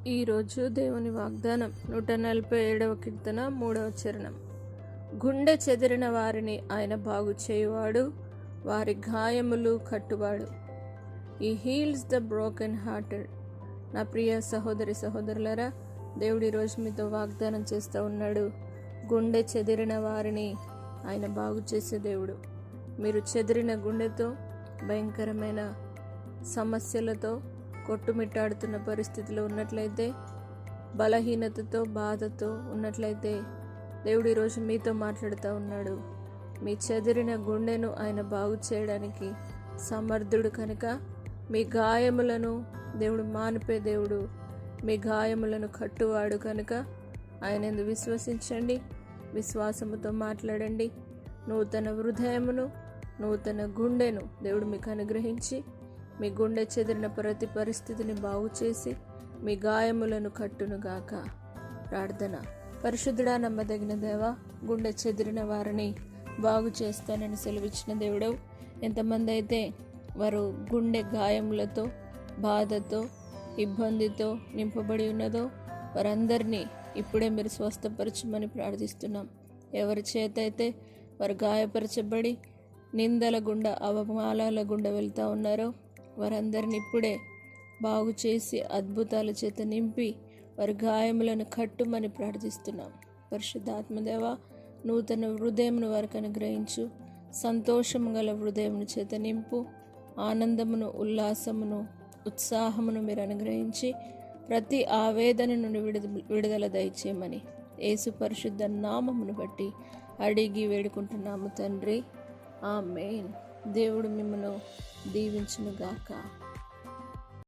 ఈరోజు దేవుని వాగ్దానం 147వ కీర్తన 3వ చరణం. గుండె చెదిరిన వారిని ఆయన బాగు చేయువాడు, వారి గాయములు కట్టువాడు. ఈ హీల్స్ ద బ్రోకెన్ హార్టెడ్. నా ప్రియ సహోదరి సహోదరులరా, దేవుడు ఈరోజు మీతో వాగ్దానం చేస్తూ ఉన్నాడు. గుండె చెదిరిన వారిని ఆయన బాగు చేసే దేవుడు. మీరు చెదిరిన గుండెతో, భయంకరమైన సమస్యలతో కొట్టుమిట్టాడుతున్న పరిస్థితిలో ఉన్నట్లయితే, బలహీనతతో బాధతో ఉన్నట్లయితే, దేవుడు ఈరోజు మీతో మాట్లాడుతూ ఉన్నాడు. మీ చెదిరిన గుండెను ఆయన బాగు చేయడానికి సమర్థుడు కనుక, మీ గాయములను దేవుడు మానిపే దేవుడు, మీ గాయములను కట్టువాడు కనుక ఆయనందు విశ్వసించండి, విశ్వాసముతో మాట్లాడండి. నూతన హృదయమును, నూతన గుండెను దేవుడు మీకు అనుగ్రహించి, మీ గుండె చెదిరిన ప్రతి పరిస్థితిని బాగు చేసి, మీ గాయములను కట్టునుగాక. ప్రార్థన. పరిశుద్ధుడా, నమ్మదగిన దేవా, గుండె చెదిరిన వారిని బాగు చేస్తానని సెలవిచ్చిన దేవుడవు. ఎంతమంది అయితే వారు గుండె గాయములతో, బాధతో, ఇబ్బందితో నింపబడి ఉన్నదో వారందరినీ ఇప్పుడే మీరు స్వస్థపరచమని ప్రార్థిస్తున్నాం. ఎవరి చేత అయితే వారు గాయపరచబడి నిందల గుండా, అవమానాల గుండా వెళ్తూ ఉన్నారో వారందరిని ఇప్పుడే బాగు చేసి అద్భుతాల చేత నింపి వారి గాయములను కట్టుమని ప్రార్థిస్తున్నాం. పరిశుద్ధాత్మదేవ, నూతన హృదయమును వారికి అనుగ్రహించు. సంతోషము గల హృదయమును చేత నింపు. ఆనందమును, ఉల్లాసమును, ఉత్సాహమును మీరు అనుగ్రహించి ప్రతి ఆవేదన నుండి విడుదల దయచేయమని యేసు పరిశుద్ధ నామమును బట్టి అడిగి వేడుకుంటున్నాము తండ్రి. ఆమేన్. దేవుడు మిమ్మను దీవించునుగాక.